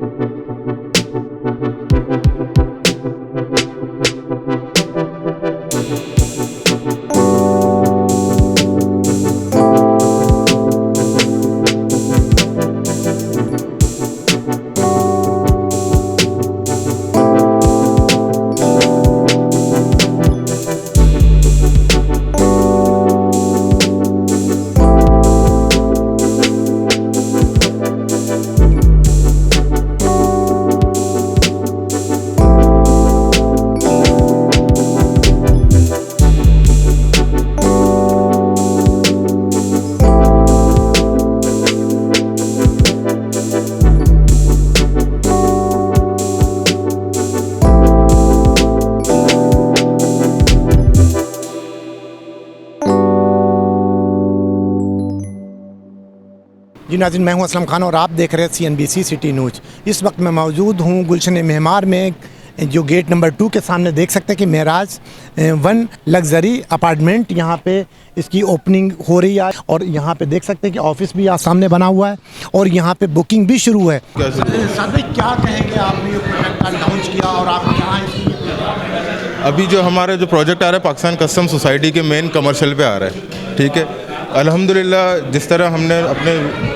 जी नाज़रीन, मैं हूं असलम खान और आप देख रहे हैं CNBC सिटी न्यूज़। इस वक्त मैं मौजूद हूं गुलशन मेहमार में, जो गेट नंबर 2 के सामने देख सकते हैं कि महराज 1 लग्जरी अपार्टमेंट यहाँ पे इसकी ओपनिंग हो रही है। और यहाँ पे देख सकते हैं कि ऑफिस भी यहाँ सामने बना हुआ है और यहाँ पे बुकिंग भी शुरू है। साहब भाई, क्या कहेंगे, आपने ये प्रोजेक्ट लॉन्च किया और आप यहाँ अभी जो हमारा जो प्रोजेक्ट आ रहा है पाकिस्तान कस्टम सोसाइटी के मेन कमर्शियल पे आ रहा है, ठीक है। अल्हम्दुलिल्लाह जिस तरह हमने अपने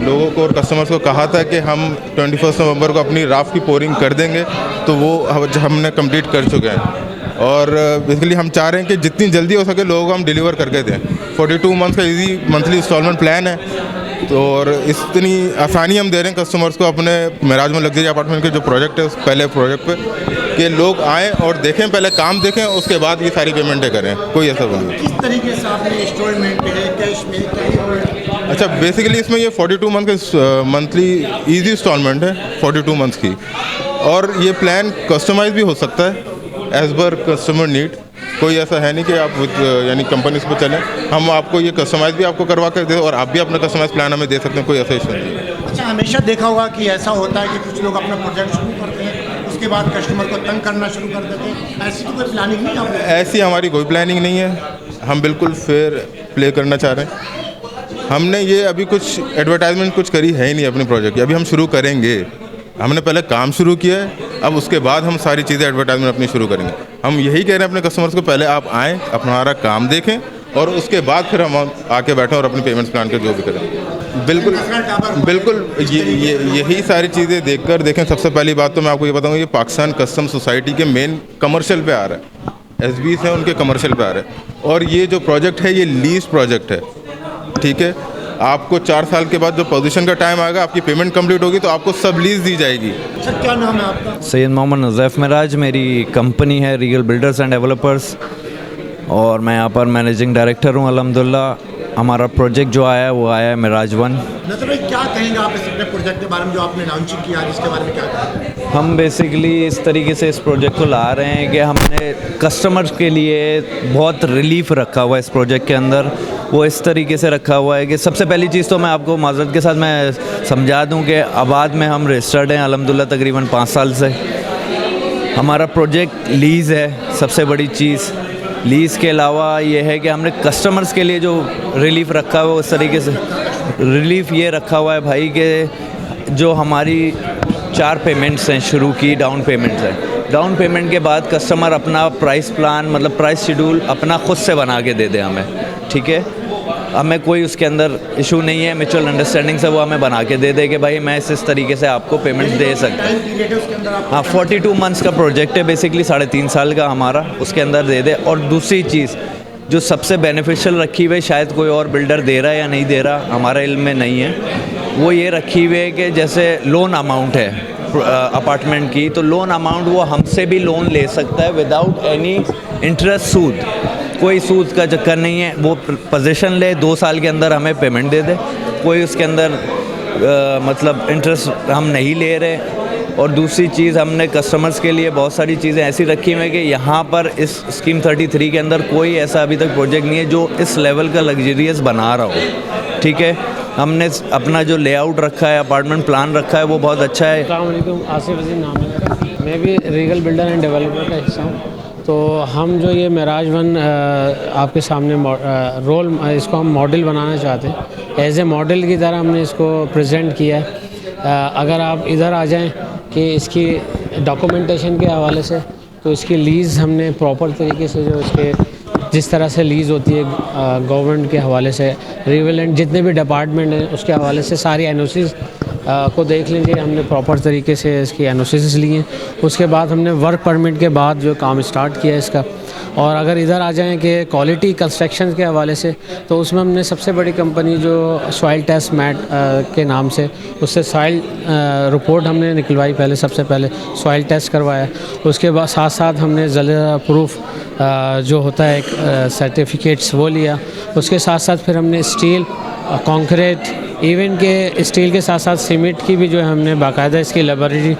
लोगों को और कस्टमर्स को कहा था कि हम 21 नवंबर को अपनी राफ की पोरिंग कर देंगे, तो वो हमने कंप्लीट कर चुके हैं। और बेसिकली हम चाह रहे हैं कि जितनी जल्दी हो सके लोगों को हम डिलीवर करके दें। 42 मंथ का इजी मंथली इंस्टॉलमेंट प्लान है। तो और इतनी आसानी हम दे रहे हैं कस्टमर्स को अपने महराज में लग्जरी अपार्टमेंट के जो प्रोजेक्ट है उस पहले प्रोजेक्ट पे, कि लोग आएँ और देखें, पहले काम देखें, उसके बाद ये सारी पेमेंटें करें। कोई ऐसा नहीं। किस तरीके से आपने इंस्टॉलमेंट पे है, कैश में? अच्छा, बेसिकली इसमें ये 42 मंथ का मंथली ईजी इंस्टॉलमेंट है 42 मंथ्स की। और ये प्लान कस्टमाइज भी हो सकता है एज पर कस्टमर नीड। कोई ऐसा है नहीं कि आप यानी कंपनीज पे चलें, हम आपको ये कस्टमाइज भी आपको करवा कर दे और आप भी अपना कस्टमाइज प्लान हमें दे सकते हैं। कोई ऐसा इशू नहीं है। अच्छा, हमेशा देखा होगा कि ऐसा होता है कि कुछ लोग अपना प्रोजेक्ट शुरू करते हैं, उसके बाद कस्टमर को तंग करना शुरू कर देते हैं। ऐसी तो कोई प्लानिंग नहीं है? ऐसी हमारी कोई प्लानिंग नहीं है। हम बिल्कुल फेयर प्ले करना चाह रहे हैं। हमने ये अभी कुछ एडवर्टाइजमेंट कुछ करी है ही नहीं अपने प्रोजेक्ट की। अभी हम शुरू करेंगे। हमने पहले काम शुरू किया है, अब उसके बाद हम सारी चीज़ें एडवर्टाइजमेंट अपनी शुरू करेंगे। हम यही कह रहे हैं अपने कस्टमर्स को, पहले आप आएँ, हमारा काम देखें और उसके बाद फिर हम आके बैठें और अपनी पेमेंट्स प्लान के जो भी करें। बिल्कुल बिल्कुल यही सारी चीज़ें देखें। सबसे पहली बात तो मैं आपको ये बताऊँगा, ये पाकिस्तान कस्टम सोसाइटी के मेन कमर्शियल पे आ रहा है। SBs हैं उनके कमर्शियल पे आ रहा है। और ये जो प्रोजेक्ट है ये लीज प्रोजेक्ट है, ठीक है। आपको 4 साल के बाद जो पोजीशन का टाइम आएगा, आपकी पेमेंट कंप्लीट होगी तो आपको सब लीज दी जाएगी। सर, क्या नाम है आपका? सैयद मोहम्मद नज़ैफ़ महराज। मेरी कंपनी है रीगल बिल्डर्स एंड डेवलपर्स और मैं यहाँ पर मैनेजिंग डायरेक्टर हूँ। अल्हम्दुलिल्लाह हमारा प्रोजेक्ट जो आया है वो आया है महराज 1। नज़र भाई, क्या कहेंगे आप इस अपने प्रोजेक्ट के बारे में जो आपने लॉन्च किया, जिसके बारे में क्या कहेंगे? हम बेसिकली इस तरीके से इस प्रोजेक्ट को ला रहे हैं कि हमने कस्टमर्स के लिए बहुत रिलीफ रखा हुआ है इस प्रोजेक्ट के अंदर। वो इस तरीके से रखा हुआ है कि सबसे पहली चीज़ तो मैं आपको माज़रत के साथ मैं समझा दूं कि आबाद में हम रजिस्टर्ड हैं अल्हम्दुलिल्लाह तकरीबन 5 साल से। हमारा प्रोजेक्ट लीज़ है। सबसे बड़ी चीज़ लीज़ के अलावा ये है कि हमने कस्टमर्स के लिए जो रिलीफ रखा हुआ है उस तरीके से रिलीफ ये रखा हुआ है भाई कि जो हमारी 4 पेमेंट्स हैं शुरू की, डाउन पेमेंट्स हैं। डाउन पेमेंट के बाद कस्टमर अपना प्राइस प्लान मतलब प्राइस शेड्यूल अपना ख़ुद से बना के दे दे हमें, ठीक है। हमें कोई उसके अंदर इशू नहीं है, म्यूचुअल अंडरस्टैंडिंग से वो हमें बना के दे दे कि भाई मैं इस तरीके से आपको पेमेंट दे सकता हूँ। हाँ, 42 मंथ्स का प्रोजेक्ट है बेसिकली, 3.5 साल का हमारा, उसके अंदर दे दे। और दूसरी चीज़ जो सबसे बेनिफिशियल रखी हुई, शायद कोई और बिल्डर दे रहा है या नहीं दे रहा, हमारा इल्म में नहीं है, वो ये रखी हुई है कि जैसे लोन अमाउंट है अपार्टमेंट की, तो लोन अमाउंट वो हमसे भी लोन ले सकता है विदाउट एनी इंटरेस्ट, सूद। कोई सूद का चक्कर नहीं है। वो पोजीशन ले, 2 साल के अंदर हमें पेमेंट दे दे, कोई उसके अंदर मतलब इंटरेस्ट हम नहीं ले रहे। और दूसरी चीज़, हमने कस्टमर्स के लिए बहुत सारी चीज़ें ऐसी रखी हुई हैं कि यहाँ पर इस स्कीम 33 के अंदर कोई ऐसा अभी तक प्रोजेक्ट नहीं है जो इस लेवल का लग्जरियस बना रहा हो, ठीक है। हमने अपना जो लेआउट रखा है, अपार्टमेंट प्लान रखा है, वो बहुत अच्छा है। अस्सलाम वालेकुम, आसिफ अजीम नाम है मेरा। मैं भी रीगल बिल्डर एंड डेवलपर का हिस्सा हूँ। तो हम जो ये महराज 1 आपके सामने इसको हम मॉडल बनाना चाहते हैं। एज ए मॉडल की तरह हमने इसको प्रेजेंट किया है। अगर आप इधर आ जाएं, कि इसकी डॉक्यूमेंटेशन के हवाले से, तो इसकी लीज़ हमने प्रॉपर तरीके से जो इसके जिस तरह से लीज़ होती है गवर्नमेंट के हवाले से, रिवेलेंट जितने भी डिपार्टमेंट हैं उसके हवाले से सारी एनओसीज़ को देख लीजिए। हमने प्रॉपर तरीके से इसकी एनओसीज़ ली हैं। उसके बाद हमने वर्क परमिट के बाद जो काम स्टार्ट किया है इसका। और अगर इधर आ जाएं कि क्वालिटी कंस्ट्रक्शन के हवाले से, तो उसमें हमने सबसे बड़ी कंपनी जो सॉइल टेस्ट मैट के नाम से, उससे सॉइल रिपोर्ट हमने निकलवाई, पहले सबसे पहले सॉइल टेस्ट करवाया। उसके बाद साथ साथ हमने ज़लज़ला प्रूफ जो होता है एक सर्टिफिकेट्स वो लिया। उसके साथ साथ फिर हमने स्टील, कंक्रीट, इवन के स्टील के साथ साथ सीमेंट की भी जो है हमने बाकायदा इसकी लेबोरेटरी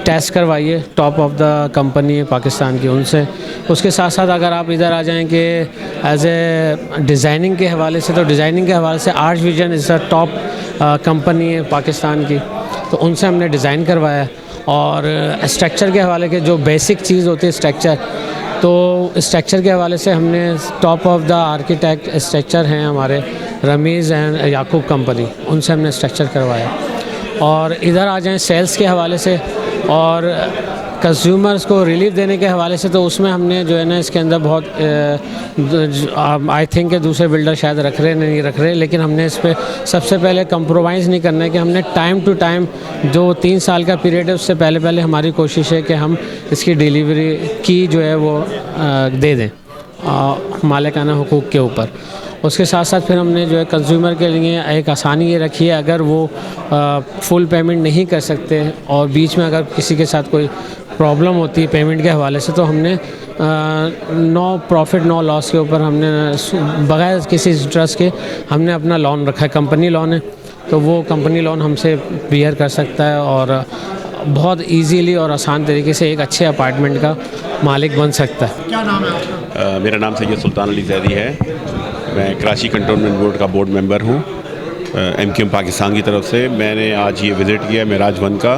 टेस्ट करवाई है, टॉप ऑफ द कंपनी है पाकिस्तान की उनसे। उसके साथ साथ अगर आप इधर आ जाएं कि एज ए डिज़ाइनिंग के हवाले से, तो डिज़ाइनिंग के हवाले से arch vision is the top company है पाकिस्तान की, तो उनसे हमने डिज़ाइन करवाया है। और स्ट्रक्चर के हवाले के जो बेसिक चीज़ होती है स्ट्रक्चर, तो स्ट्रक्चर के हवाले से हमने top of the architect structure हैं हमारे रमीज़ एंड याकूब कंपनी, उनसे हमने स्ट्रक्चर करवाया। और इधर आ जाएं सेल्स के हवाले से और कंज्यूमर्स को रिलीफ देने के हवाले से, तो उसमें हमने जो है ना इसके अंदर बहुत आई थिंक कि दूसरे बिल्डर शायद रख रहे नहीं रख रहे, लेकिन हमने इस पर सबसे पहले कंप्रोमाइज़ नहीं करना है कि हमने टाइम टू टाइम जो 3 साल का पीरियड है उससे पहले पहले हमारी कोशिश है कि हम इसकी डिलीवरी की जो है वो दे दें मालिकाना हुकूक के ऊपर। उसके साथ साथ फिर हमने जो है कंज्यूमर के लिए एक आसानी ये रखी है, अगर वो फुल पेमेंट नहीं कर सकते और बीच में अगर किसी के साथ कोई प्रॉब्लम होती है पेमेंट के हवाले से, तो हमने नो प्रॉफिट नो लॉस के ऊपर हमने बगैर किसी इंटरेस्ट के हमने अपना लोन रखा है, कंपनी लोन है, तो वो कंपनी लोन हमसे बियर कर सकता है और बहुत इजीली और आसान तरीके से एक अच्छे अपार्टमेंट का मालिक बन सकता है। क्या नाम है आपका? मेरा नाम सैयद सुल्तान अली ज़ैदी है। मैं कराची कंटोनमेंट बोर्ड का बोर्ड मेंबर हूँ MQM पाकिस्तान की तरफ से। मैंने आज ये विज़िट किया मेराज 1 का,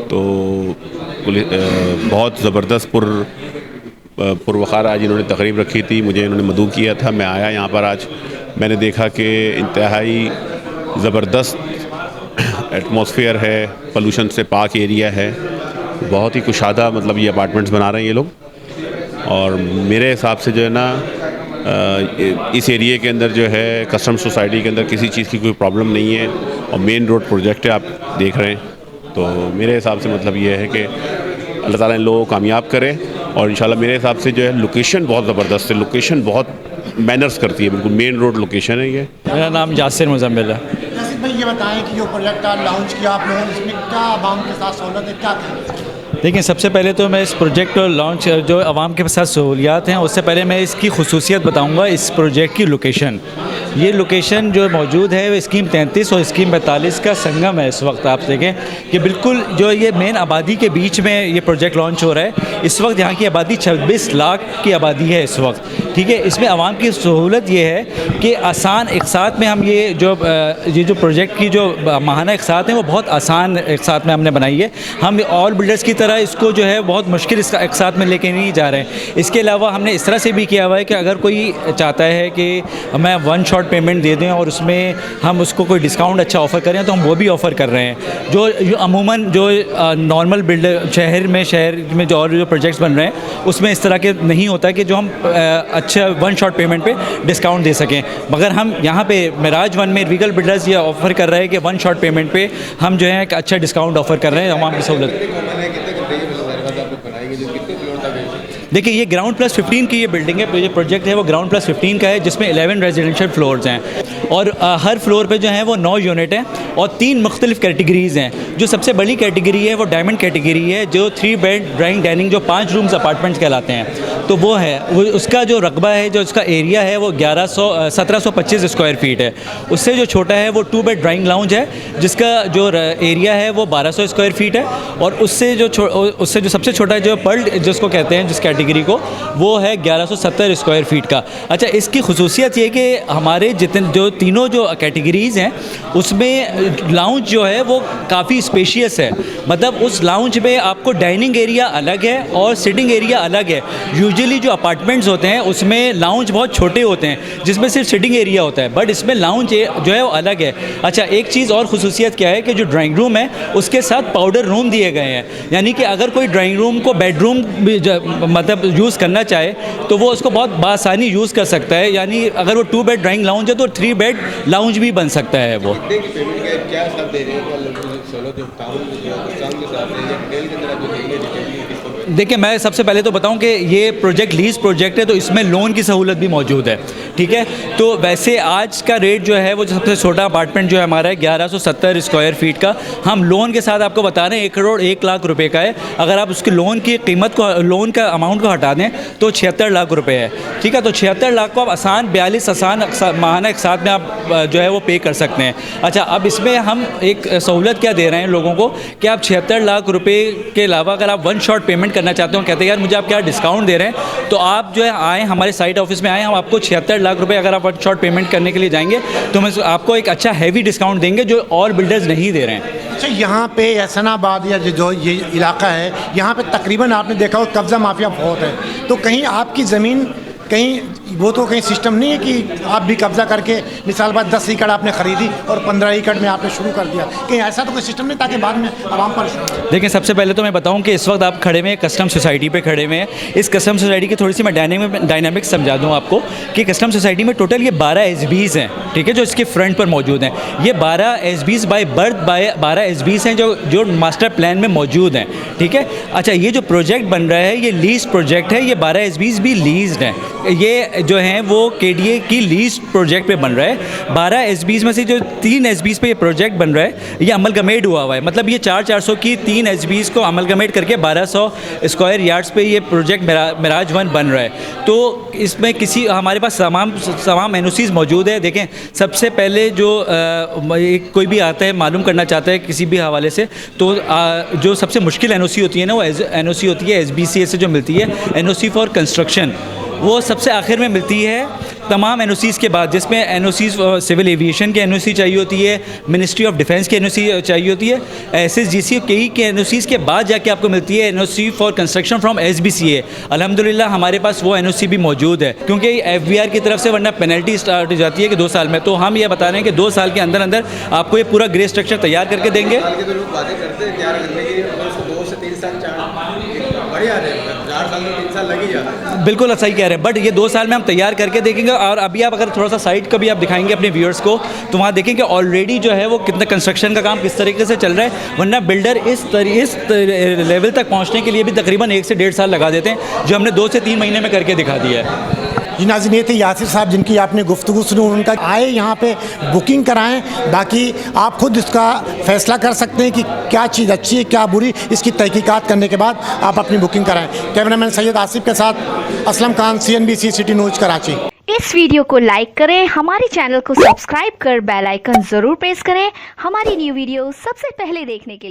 तो बहुत ज़बरदस्त पुरवकार आज इन्होंने तकरीब रखी थी, मुझे इन्होंने मदऊ किया था। मैं आया यहाँ पर आज, मैंने देखा कि इंतहाई ज़बरदस्त एटमॉस्फेयर है, पोल्यूशन से पाक एरिया है, बहुत ही कुशादा मतलब ये अपार्टमेंट्स बना रहे हैं ये लोग। और मेरे हिसाब से जो है ना इस एरिया के अंदर जो है कस्टम सोसाइटी के अंदर किसी चीज़ की कोई प्रॉब्लम नहीं है और मेन रोड प्रोजेक्ट है, आप देख रहे हैं। तो मेरे हिसाब से मतलब ये है कि अल्लाह ताला इन लोगों को कामयाब करे और इंशाल्लाह मेरे हिसाब से जो है लोकेशन बहुत ज़बरदस्त है, लोकेशन बहुत मैनर्स करती है, बिल्कुल मेन रोड लोकेशन है ये। मेरा नाम जासिर मुजम्मिल है। यासिर भाई, ये बताएं कि जो प्रोजेक्ट का लॉन्च किया आप लोगों ने, इसमें क्या आवाम के साथ सहूलत है, क्या करें? देखिए, सबसे पहले तो मैं इस प्रोजेक्ट को लॉन्च जो आवाम के साथ सहूलियात हैं, उससे पहले मैं इसकी खुसूसियत बताऊंगा। इस प्रोजेक्ट की लोकेशन, ये लोकेशन जो मौजूद है वो स्कीम 33 और स्कीम 42 का संगम है। इस वक्त आप देखें कि बिल्कुल जो ये मेन आबादी के बीच में ये प्रोजेक्ट लॉन्च हो रहा है। इस वक्त यहाँ की आबादी 26 लाख की आबादी है इस वक्त, ठीक है। इसमें आवाम की सहूलत ये है कि आसान इक़सात में हम ये जो प्रोजेक्ट की जो माहाना इक़सात हैं वो बहुत आसान इक़सात में हमने बनाई है। हम ऑल बिल्डर्स की तरह इसको जो है बहुत मुश्किल इक़सात में लेके नहीं जा रहे हैं। इसके अलावा हमने इस तरह से भी किया हुआ है कि अगर कोई चाहता है कि मैं 1 शॉट पेमेंट दे दें और उसमें हम उसको कोई डिस्काउंट अच्छा ऑफ़र करें, तो हम वो भी ऑफ़र कर रहे हैं। जो अमूमन जो नॉर्मल बिल्डर शहर में जो और जो प्रोजेक्ट्स बन रहे हैं उसमें इस तरह के नहीं होता कि जो हम अच्छा 1 शॉट पेमेंट पे डिस्काउंट दे सकें, मगर हम यहाँ पे मेराज 1 में रीगल बिल्डर्स ये ऑफ़र कर रहे हैं कि 1 शॉट पेमेंट पे हम जो है एक अच्छा डिस्काउंट ऑफ़र कर रहे हैं आवाम की सहूलत। देखिए, ये ग्राउंड प्लस 15 की ये बिल्डिंग है, ये प्रोजेक्ट है वो ग्राउंड प्लस 15 का है, जिसमें 11 रेजिडेंशियल फ्लोर्स हैं और हर फ्लोर पे जो है वो 9 यूनिट हैं और 3 मुख्तलिफ कैटेगरीज़ हैं। जो सबसे बड़ी कैटेगरी है वो डायमंड कैटेगरी है, जो 3 बेड ड्राइंग डाइनिंग जो 5 रूम्स अपार्टमेंट्स कहलाते हैं, तो वो है वो उसका जो रकबा है, जो उसका एरिया है वो 1725 स्क्वायर फीट है। उससे जो छोटा है वो 2 बेड ड्राइंग लाउंज है, जिसका जो एरिया है वो 1200 स्क्वायर फीट है। और उससे जो सबसे छोटा जो पर्ल जिसको कहते हैं, जिस कैटेगरी को, वो है 1170 स्क्वायर फीट का। अच्छा, इसकी खुसूसियत ये कि हमारे जितने जो तीनों जो कैटेगरीज़ हैं उसमें लाउंज जो है वो काफ़ी स्पेशियस है। मतलब उस लाउंज में आपको डाइनिंग एरिया अलग है और सिटिंग एरिया अलग है। यूजुअली जो अपार्टमेंट्स होते हैं उसमें लाउंज बहुत छोटे होते हैं जिसमें सिर्फ सिटिंग एरिया होता है, बट इसमें लाउंज जो है वो अलग है। अच्छा, एक चीज़ और खुसूसियत क्या है कि जो ड्राइंग रूम है उसके साथ पाउडर रूम दिए गए हैं, यानी कि अगर कोई ड्राइंग रूम को बेडरूम मतलब यूज़ करना चाहे तो वो उसको बहुत बासानी यूज़ कर सकता है। यानी अगर वो 2 बेड ड्राइंग लाउंज है तो 3 बेड लाउंज भी बन सकता है वो। देखिए, मैं सबसे पहले तो बताऊं कि ये प्रोजेक्ट लीज प्रोजेक्ट है तो इसमें लोन की सहूलत भी मौजूद है, ठीक है। तो वैसे आज का रेट जो है वो सबसे छोटा अपार्टमेंट जो है हमारा है 1170 स्क्वायर फीट का। हम लोन के साथ आपको बता रहे हैं 1 करोड़ 1 लाख रुपए का है। अगर आप उसकी लोन की कीमत को, लोन का अमाउंट को हटा दें तो 76 लाख रुपए है, ठीक है। तो 76 लाख को आप आसान 42 माहाना एक साथ में आप जो है वो पे कर सकते हैं। अच्छा, अब इसमें हम एक सहूलत क्या दे रहे हैं लोगों को कि आप 76 लाख रुपए के अलावा अगर आप 1 शॉट पेमेंट करना चाहते हो, कहते हैं यार मुझे आप क्या डिस्काउंट दे रहे हैं, तो आप जो है आए हमारे साइट ऑफिस में आए, हम आपको 76 लाख रुपए अगर आप 1 शॉट पेमेंट करने के लिए जाएंगे तो हम आपको एक अच्छा हैवी डिस्काउंट देंगे जो और बिल्डर्स नहीं दे रहे हैं। अच्छा, यहाँ पे एहसनाबाद या जो ये इलाका है यहाँ पे तकरीबन आपने देखा हो कब्ज़ा माफिया बहुत है, तो कहीं आपकी ज़मीन कहीं वो तो कहीं सिस्टम नहीं है कि आप भी कब्ज़ा करके मिसाल बात 10 एकड़ आपने ख़रीदी और 15 एकड़ में आपने शुरू कर दिया, कहीं ऐसा तो कोई सिस्टम नहीं ताकि बाद में आवाम पर। देखिए, सबसे पहले तो मैं बताऊं कि इस वक्त आप खड़े हुए हैं कस्टम सोसाइटी पे खड़े हुए हैं। इस कस्टम सोसाइटी की थोड़ी सी मैं डायनामिक्स समझा दूं आपको कि कस्टम सोसाइटी में टोटल ये 12 एसबीज़ हैं, ठीक है, जो इसके फ्रंट पर मौजूद हैं। ये 12 एसबीज़ बाय बर्थ 12 एसबीज़ हैं जो मास्टर प्लान में मौजूद हैं, ठीक है। अच्छा, ये जो प्रोजेक्ट बन रहा है ये लीज प्रोजेक्ट है, ये 12 एसबीज़ भी लीज्ड हैं। ये जो हैं वो केडीए की लीज प्रोजेक्ट पे बन रहा है। 12 एसबीज़ में से जो 3 एसबीज़ पे ये प्रोजेक्ट बन रहा है ये अमलगमेट हुआ हुआ है, मतलब ये 400 की 3 एसबीज़ को अमलगमेट करके 1200 स्क्वायर यार्ड्स पे ये प्रोजेक्ट मिराज 1 बन रहा है। तो इसमें हमारे पास तमाम एनओसीज़ मौजूद है। देखें, सबसे पहले जो कोई भी आता है मालूम करना चाहता है किसी भी हवाले से, तो जो सबसे मुश्किल एनओसी होती है ना वो एनओसी होती है एसबीसीए से जो मिलती है, एनओसी फॉर कंस्ट्रक्शन, वो सबसे आखिर में मिलती है तमाम एनओसीज़ के बाद, जिसमें एनओसीज़ सिविल एविएशन की एनओसी चाहिए होती है, मिनिस्ट्री ऑफ डिफेंस की एनओसी चाहिए होती है, एसएसजीसी कई के एनओसीज़ के बाद जाके आपको मिलती है एनओसी फॉर कंस्ट्रक्शन फ्रॉम एसबीसीए। अल्हम्दुलिल्लाह हमारे पास वो एनओसी भी मौजूद है, क्योंकि एफबीआर की तरफ से वरना पेनल्टी स्टार्ट हो जाती है कि 2 साल में। तो हम ये बता रहे हैं कि 2 साल के अंदर अंदर आपको ये पूरा ग्रे स्ट्रक्चर तैयार करके देंगे। बिल्कुल सही कह रहे हैं, बट ये 2 साल में हम तैयार करके देखेंगे। और अभी आप अगर थोड़ा सा साइट का भी आप दिखाएंगे अपने व्यूअर्स को तो वहाँ देखेंगे ऑलरेडी जो है वो कितना कंस्ट्रक्शन का काम किस तरीके से चल रहा है, वरना बिल्डर इस लेवल तक पहुँचने के लिए भी तकरीबन 1 से 1.5 साल लगा देते हैं, जो हमने 2 से 3 महीने में करके दिखा दिया है। जी नाज़रीन, ये थे यासिर साहब जिनकी आपने गुफ्तगू सुनी, उनका आए यहाँ पे बुकिंग कराएं, बाकी आप खुद इसका फ़ैसला कर सकते हैं कि क्या चीज़ अच्छी है क्या बुरी, इसकी तहकीकात करने के बाद आप अपनी बुकिंग कराएं। कैमरामैन सैयद आसिफ के साथ Aslam Khan, CNBC city news Karachi. इस वीडियो को लाइक करें, हमारे चैनल को सब्सक्राइब कर बेल आइकन ज़रूर प्रेस करें हमारी न्यू वीडियो सबसे पहले देखने के लिए।